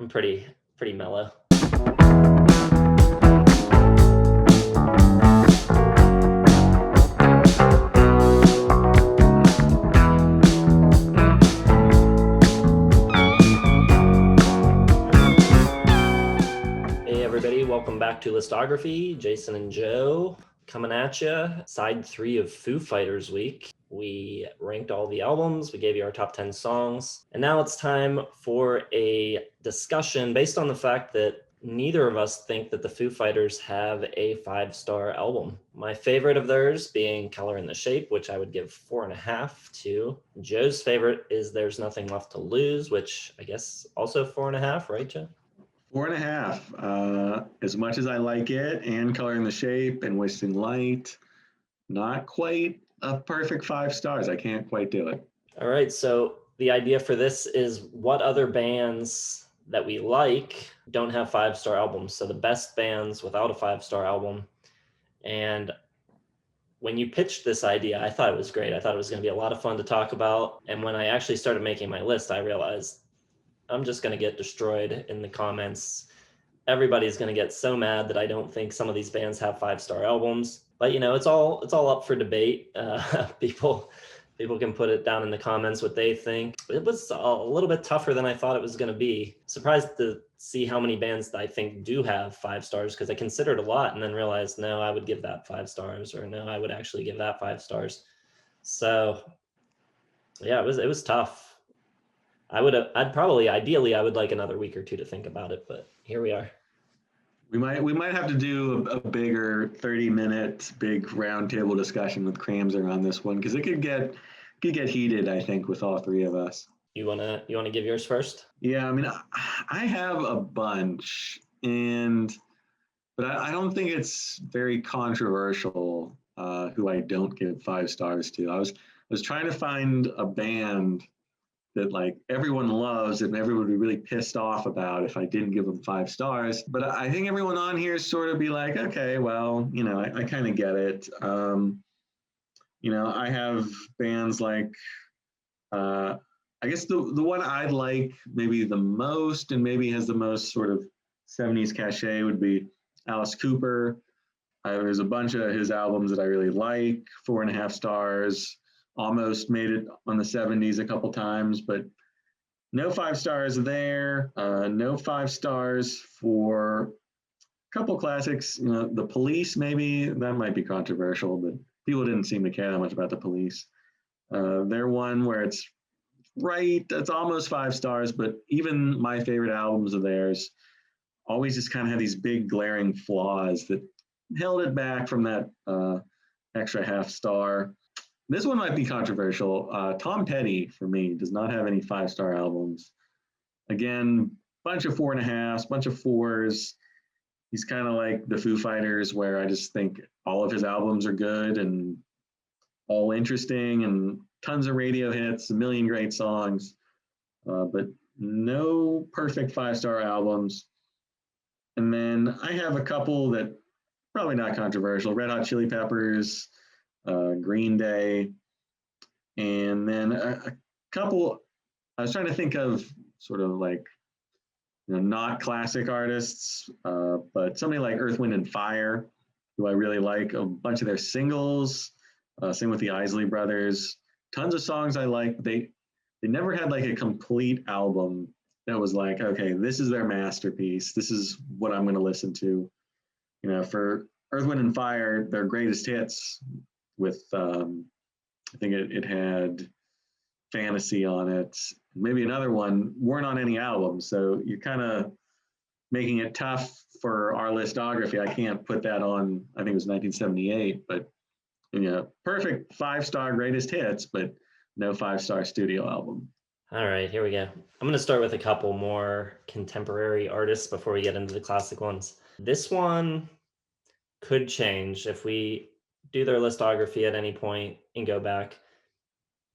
I'm pretty mellow. Hey everybody, welcome back to Listography. Jason and Joe coming at you. Side 3 of Foo Fighters week. We ranked all the albums, we gave you our top 10 songs, and now it's time for a discussion based on the fact that neither of us think that the Foo Fighters have a 5-star album. My favorite of theirs being Color in the Shape, which I would give 4.5 to. Joe's favorite is There's Nothing Left to Lose, which I guess also 4.5, right, Joe? 4.5. As much as I like it, and Color in the Shape and Wasting Light, not quite a perfect 5 stars. I can't quite do it. All right, so the idea for this is what other bands that we like don't have 5-star albums. So the best bands without a 5-star album. And when you pitched this idea, I thought it was great. I thought it was going to be a lot of fun to talk about. And when I actually started making my list, I realized I'm just going to get destroyed in the comments. Everybody's going to get so mad that I don't think some of these bands have 5-star albums. But it's all up for debate. People can put it down in the comments what they think. It was a little bit tougher than I thought it was going to be. Surprised to see how many bands that I think do have 5 stars, because I considered a lot and then realized, no, I would give that 5 stars, or no, I would actually give that 5 stars. So yeah, it was tough. Ideally I would like another week or two to think about it, but here we are. We might have to do a bigger 30-minute big roundtable discussion with Cramser on this one, because it could get heated, I think, with all three of us. You wanna give yours first? Yeah, I mean, I have a bunch, but I don't think it's very controversial who I don't give 5 stars to. I was trying to find a band that like everyone loves and everyone would be really pissed off about if I didn't give them 5 stars. But I think everyone on here sort of be like, okay, well, I kind of get it. I have bands like, I guess the one I like maybe the most and maybe has the most sort of 70s cachet would be Alice Cooper. There's a bunch of his albums that I really like, 4.5 stars. Almost made it on the 70s a couple times, but no 5 stars there. No 5 stars for a couple classics. The Police, maybe that might be controversial, but people didn't seem to care that much about the Police. They're one where it's almost 5 stars, but even my favorite albums of theirs always just kind of have these big glaring flaws that held it back from that extra half star. This one might be controversial. Tom Petty, for me, does not have any 5-star albums. Again, bunch of 4.5s, bunch of 4s. He's kind of like the Foo Fighters, where I just think all of his albums are good and all interesting and tons of radio hits, a million great songs, but no perfect 5-star albums. And then I have a couple that probably not controversial. Red Hot Chili Peppers, Green Day, and then a couple. I was trying to think of sort of like, not classic artists, but somebody like Earth, Wind, and Fire, who I really like. A bunch of their singles, same with the Isley Brothers. Tons of songs I like. They never had like a complete album that was like, okay, this is their masterpiece. This is what I'm going to listen to. For Earth, Wind, and Fire, their greatest hits with, I think it had Fantasy on it. Maybe another one weren't on any album. So you're kind of making it tough for our listography. I can't put that on, I think it was 1978, but perfect 5-star greatest hits, but no 5-star studio album. All right, here we go. I'm going to start with a couple more contemporary artists before we get into the classic ones. This one could change if we do their listography at any point and go back.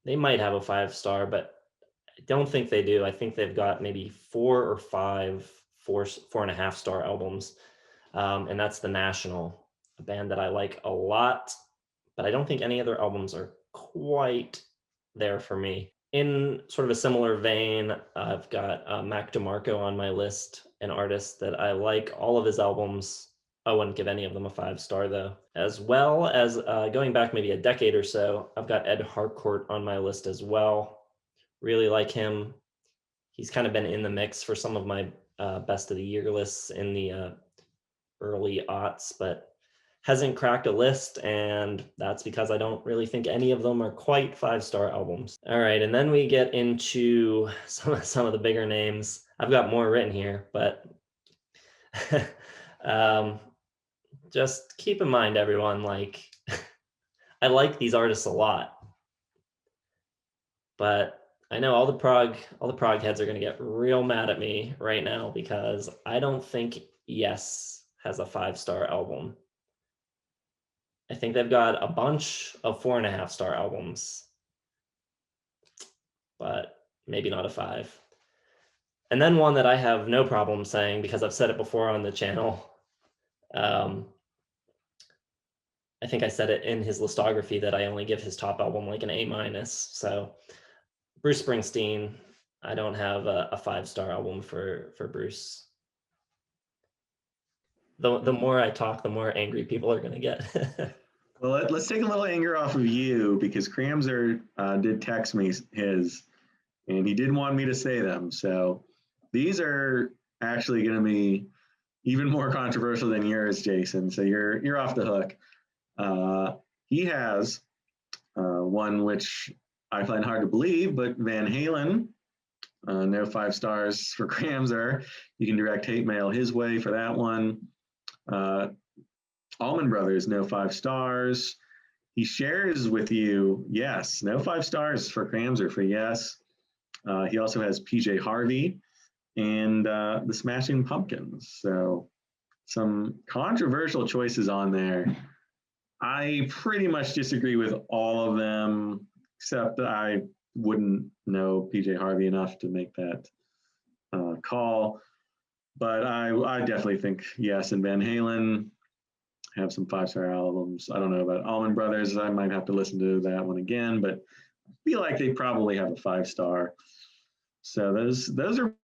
They might have a 5-star, but I don't think they do. I think they've got maybe 4 or 5 4.5-star albums. And that's The National, a band that I like a lot, but I don't think any of their albums are quite there for me. In sort of a similar vein, I've got Mac DeMarco on my list, an artist that I like all of his albums. I wouldn't give any of them a 5-star though. As well as going back maybe a decade or so, I've got Ed Harcourt on my list as well. Really like him. He's kind of been in the mix for some of my best of the year lists in the early aughts, but hasn't cracked a list, and that's because I don't really think any of them are quite 5-star albums. All right, and then we get into some of the bigger names. I've got more written here, but um, just keep in mind, everyone, like I like these artists a lot, but I know all the prog heads are going to get real mad at me right now because I don't think Yes has a 5-star album. I think they've got a bunch of 4.5-star albums, but maybe not a 5. And then one that I have no problem saying because I've said it before on the channel. I think I said it in his listography that I only give his top album like an A-. So Bruce Springsteen, I don't have a 5-star album for Bruce. The more I talk, the more angry people are going to get. Well, let's take a little anger off of you because Cramser did text me his, and he did want me to say them. So these are actually going to be even more controversial than yours, Jason. So you're off the hook. He has one which I find hard to believe, but Van Halen, no 5 stars for Cramser. You can direct hate mail his way for that one. Allman Brothers, no 5 stars. He shares with you, Yes, no 5 stars for Cramser for Yes. He also has PJ Harvey and the Smashing Pumpkins. So some controversial choices on there. I pretty much disagree with all of them, except I wouldn't know PJ Harvey enough to make that call. But I definitely think Yes and Van Halen have some 5-star albums. I don't know about Allman Brothers. I might have to listen to that one again, but I feel like they probably have a 5-star. So those are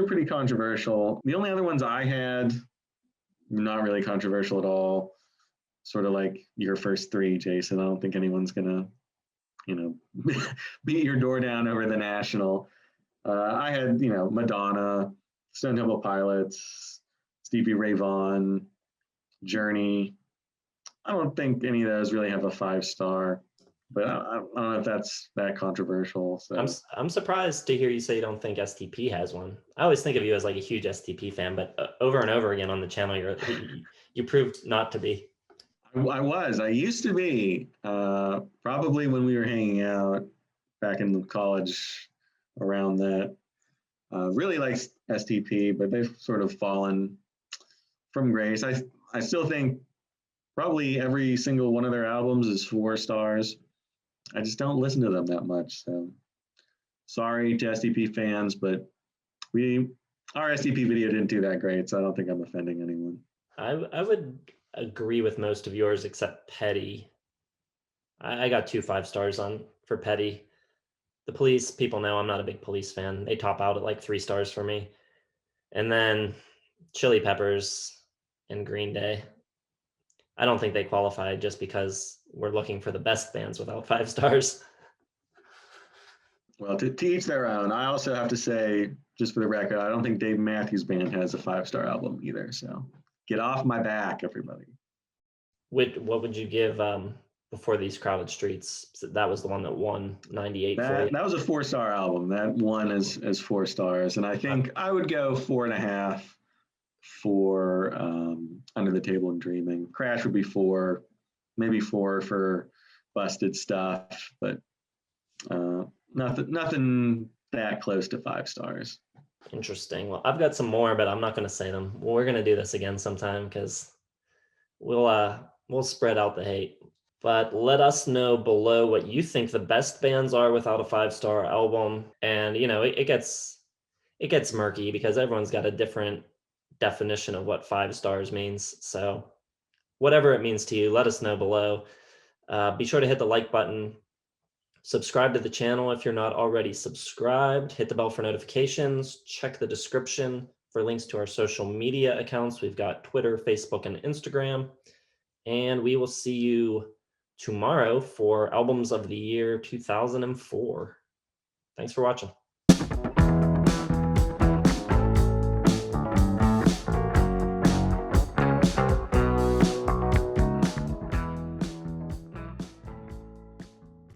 pretty controversial. The only other ones I had, not really controversial at all. Sort of like your first 3, Jason. I don't think anyone's gonna, beat your door down over the National. I had, Madonna, Stone Temple Pilots, Stevie Ray Vaughan, Journey. I don't think any of those really have a 5-star, but I don't know if that's that controversial. So I'm surprised to hear you say you don't think STP has one. I always think of you as like a huge STP fan, but over and over again on the channel, you proved not to be. I used to be, probably when we were hanging out back in college around that. Really like STP, but they've sort of fallen from grace. I still think probably every single one of their albums is 4 stars. I just don't listen to them that much. So sorry to STP fans, but our STP video didn't do that great, so I don't think I'm offending anyone. I would agree with most of yours except Petty. I got 2 5-stars on for Petty. The Police, people know I'm not a big Police fan. They top out at like 3 stars for me. And then Chili Peppers and Green Day. I don't think they qualify just because we're looking for the best bands without 5 stars. Well, to each their own. I also have to say, just for the record, I don't think Dave Matthews Band has a 5-star album either. So get off my back, everybody. What would you give Before These Crowded Streets? That was the one that won 98 for you. That was a 4-star album. That one is 4 stars, and I think I would go 4.5 for Under the Table and Dreaming. Crash would be 4, maybe 4 for Busted Stuff, but nothing that close to 5 stars. Interesting. Well, I've got some more, but I'm not going to say them. Well, we're going to do this again sometime because we'll spread out the hate. But let us know below what you think the best bands are without a 5-star album. And it gets murky because everyone's got a different definition of what 5 stars means. So whatever it means to you, let us know below. Be sure to hit the like button. Subscribe to the channel if you're not already subscribed. Hit the bell for notifications. Check the description for links to our social media accounts. We've got Twitter, Facebook, and Instagram. And we will see you tomorrow for Albums of the Year 2004. Thanks for watching.